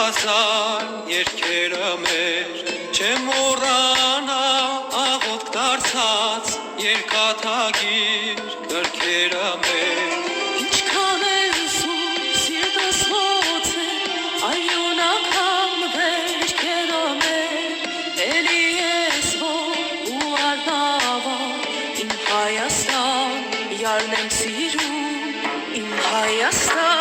հազար երկերը մեր չեմ մոռանա աղոտ դարձած երկաթագիր գրքերը մեր Ինչքան է ուզում սիրտս ոնց է այոն անգամ վերքերը մեր էլի ես որ ու արնավա իմ Հայաստան յարն եմ սիրում իմ Հայաստան